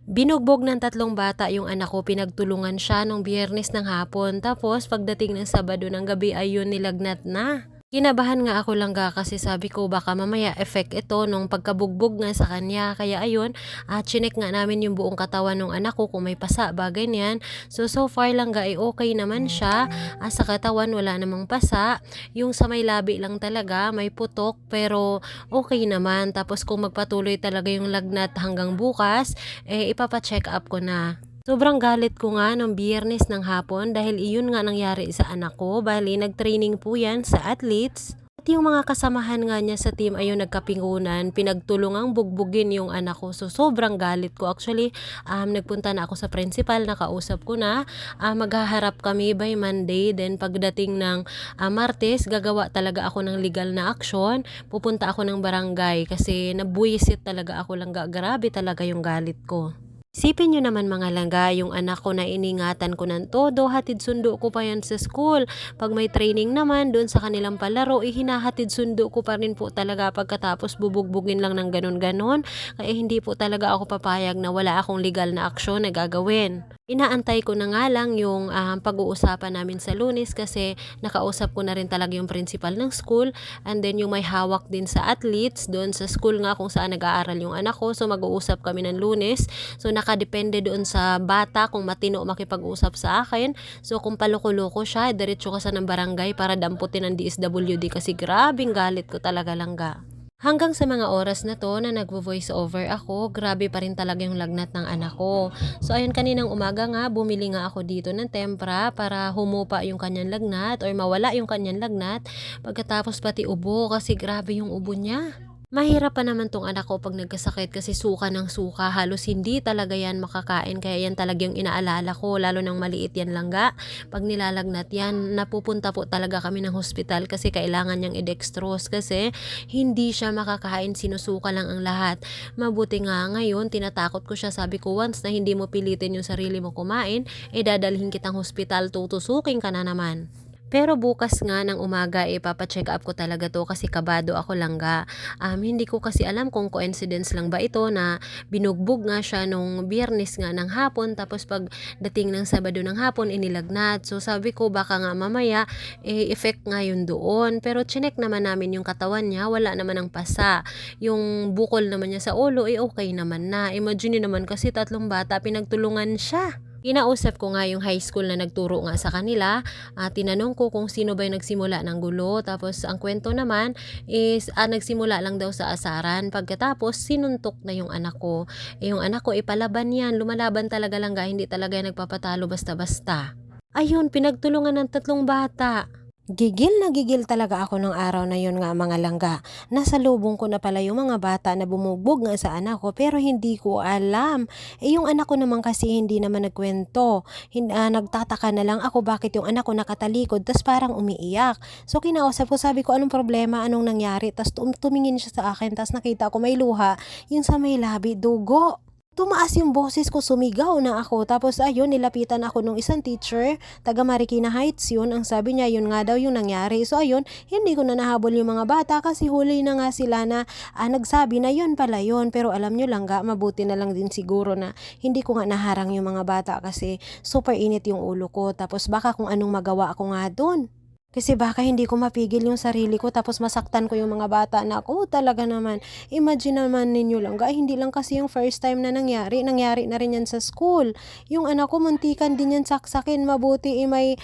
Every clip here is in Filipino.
Binugbog ng tatlong bata yung anak ko, pinagtulungan siya nung Biyernes ng hapon. Tapos pagdating ng Sabado ng gabi ayun nilagnat na. Kinabahan nga ako langga kasi sabi ko baka mamaya effect ito nung pagkabugbog nga sa kanya. Kaya ayun, chinek nga namin yung buong katawan ng anak ko kung may pasa ba ganyan. So far langga ay okay naman siya. Sa katawan wala namang pasa. Yung sa may labi lang talaga may putok pero okay naman. Tapos kung magpatuloy talaga yung lagnat hanggang bukas, ipapa-check up ko na. Sobrang galit ko nga nung Biyernes ng hapon dahil iyon nga nangyari sa anak ko. Bali, nag-training po yan sa athletes. At yung mga kasamahan nga niya sa team ayun nagkapingunan, pinagtulungang bugbugin yung anak ko. So sobrang galit ko. Actually, nagpunta na ako sa principal, nakausap ko na. Maghaharap kami by Monday. Then pagdating ng Martes, gagawa talaga ako ng legal na action. Pupunta ako ng barangay kasi nabuwisit talaga ako lang. Grabe talaga yung galit ko. Isipin nyo naman mga langga, yung anak ko na iningatan ko ng todo, hatid sundo ko pa yan sa school. Pag may training naman, doon sa kanilang palaro, hinahatid sundo ko pa rin po talaga pagkatapos bubugbugin lang ng ganon-ganon. Kaya hindi po talaga ako papayag na wala akong legal na aksyon na gagawin. Inaantay ko na nga lang yung pag-uusapan namin sa Lunes kasi nakausap ko na rin talaga yung principal ng school and then yung may hawak din sa athletes doon sa school nga kung saan nag-aaral yung anak ko. So mag-uusap kami ng Lunes. So nakadepende doon sa bata kung matino makipag-usap sa akin. So kung paloko-loko siya, diretso ka sa ng barangay para damputin ng DSWD kasi grabing galit ko talaga langga. Hanggang sa mga oras na to na nagvo-voice over ako, grabe pa rin talaga yung lagnat ng anak ko. So ayun, kaninang umaga nga, bumili nga ako dito ng tempra para humupa yung kanyang lagnat or mawala yung kanyang lagnat. Pagkatapos pati ubo kasi grabe yung ubo niya. Mahirap pa naman tong anak ko pag nagkasakit kasi suka ng suka, halos hindi talaga yan makakain kaya yan talaga yung inaalala ko lalo nang maliit yan langga. Pag nilalagnat yan, napupunta po talaga kami ng hospital kasi kailangan niyang i-dextrose kasi hindi siya makakain, sinusuka lang ang lahat. Mabuti nga ngayon, tinatakot ko siya, sabi ko once na hindi mo pilitin yung sarili mo kumain, dadalhin kitang hospital, tutusukin ka na naman. Pero bukas nga ng umaga ipapa-check up ko talaga to kasi kabado ako langga. Hindi ko kasi alam kung coincidence lang ba ito na binugbog nga siya nung Biyernes nga ng hapon tapos pag dating ng Sabado ng hapon inilagnat. So sabi ko baka nga mamaya effect nga yun doon. Pero chinek naman namin yung katawan niya, wala naman ang pasa. Yung bukol naman niya sa ulo okay naman na. Imagine naman kasi tatlong bata pinagtulungan siya. Kinausap ko nga yung high school na nagturo nga sa kanila. Tinanong ko kung sino ba yung nagsimula ng gulo. Tapos ang kwento naman is nagsimula lang daw sa asaran. Pagkatapos sinuntok na yung anak ko. Yung anak ko ipalaban yan. Lumalaban talaga lang hindi talaga yan nagpapatalo basta-basta. Ayun, pinagtulungan ng tatlong bata. Gigil na gigil talaga ako nung araw na yun nga mga langga. Nasa lubong ko na pala yung mga bata na bumugbog nga sa anak ko pero hindi ko alam. Yung anak ko naman kasi hindi naman nagkwento. Nagtataka na lang ako bakit yung anak ko nakatalikod tas parang umiiyak. So kinausap ko, sabi ko anong problema, anong nangyari. Tas tumingin siya sa akin tas nakita ko may luha. Yung sa may labi, dugo. Tumaas yung boses ko, sumigaw na ako. Tapos ayun, nilapitan ako nung isang teacher, taga Marikina Heights yun. Ang sabi niya, yun nga daw yung nangyari. So ayun, hindi ko na nahabol yung mga bata kasi huli na nga sila na nagsabi na yun pala yun. Pero alam nyo lang mabuti na lang din siguro na hindi ko nga naharang yung mga bata kasi super init yung ulo ko. Tapos baka kung anong magawa ako nga dun. Kasi baka hindi ko mapigil yung sarili ko tapos masaktan ko yung mga bata na ako talaga naman. Imagine naman ninyo lang, hindi lang kasi yung first time na nangyari na rin yan sa school. Yung anak ko muntikan din yan saksakin, mabuti may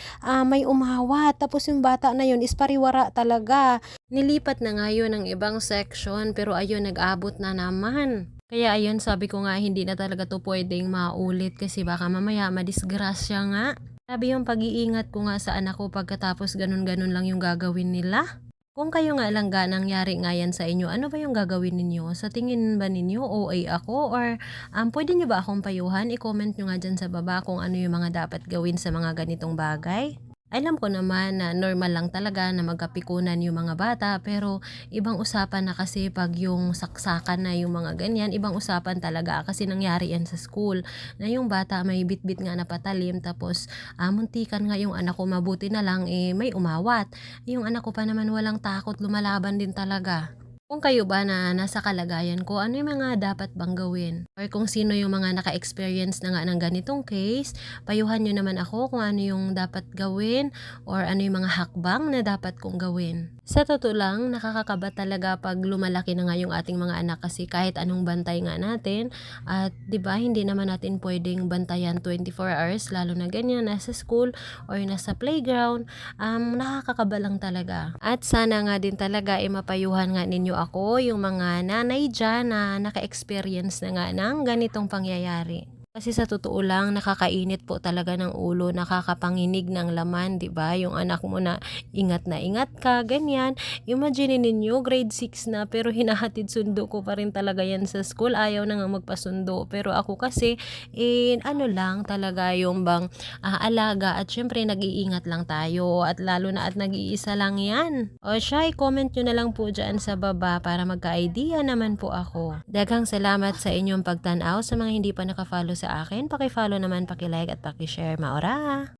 umawat. Tapos yung bata na yun is pariwara talaga. Nilipat na nga yun ng ibang section pero ayun nag-abot na naman. Kaya ayun sabi ko nga hindi na talaga to pwedeng maulit kasi baka mamaya madisgrasya nga. Sabi yung pag-iingat ko nga sa anak ko pagkatapos ganun-ganun lang yung gagawin nila. Kung kayo nga lang nangyari nga yan sa inyo, ano ba yung gagawin ninyo? Sa tingin ba ninyo OA ako? Or pwede nyo ba akong payuhan? I-comment nyo nga dyan sa baba kung ano yung mga dapat gawin sa mga ganitong bagay. Alam ko naman na normal lang talaga na magkapikunan yung mga bata pero ibang usapan na kasi pag yung saksakan na yung mga ganyan, ibang usapan talaga kasi nangyari yan sa school na yung bata may bitbit nga na patalim tapos muntikan nga yung anak ko, mabuti na lang may umawat. Yung anak ko pa naman walang takot, lumalaban din talaga. Kung kayo ba na nasa kalagayan ko, ano yung mga dapat bang gawin? Or kung sino yung mga naka-experience na nga ng ganitong case, payuhan nyo naman ako kung ano yung dapat gawin or ano yung mga hakbang na dapat kong gawin. Sa totoo lang, nakakakaba talaga pag lumalaki na nga yung ating mga anak kasi kahit anong bantay nga natin at 'di ba hindi naman natin pwedeng bantayan 24 hours lalo na ganyan nasa school or nasa playground, nakakakaba lang talaga. At sana nga din talaga mapayuhan nga ninyo ako, yung mga nanay diyan na naka-experience na nga ng ganitong pangyayari. Kasi sa totoo lang nakakainit po talaga ng ulo, nakakapanginig ng laman, 'di ba? Yung anak mo na ingat ka, ganyan. Imagine ninyo grade 6 na pero hinahatid sundo ko pa rin talaga yan sa school. Ayaw na nga magpasundo. Pero ako kasi ano lang talaga yung bang alaga at syempre nag-iingat lang tayo at lalo na at nag-iisa lang yan. O siya, i-comment nyo na lang po dyan sa baba para magka-idea naman po ako. Daghang salamat sa inyong pagtanaw. Sa mga hindi pa nakafollow sa akin, paki-follow naman, paki-like at paki-share. Maora!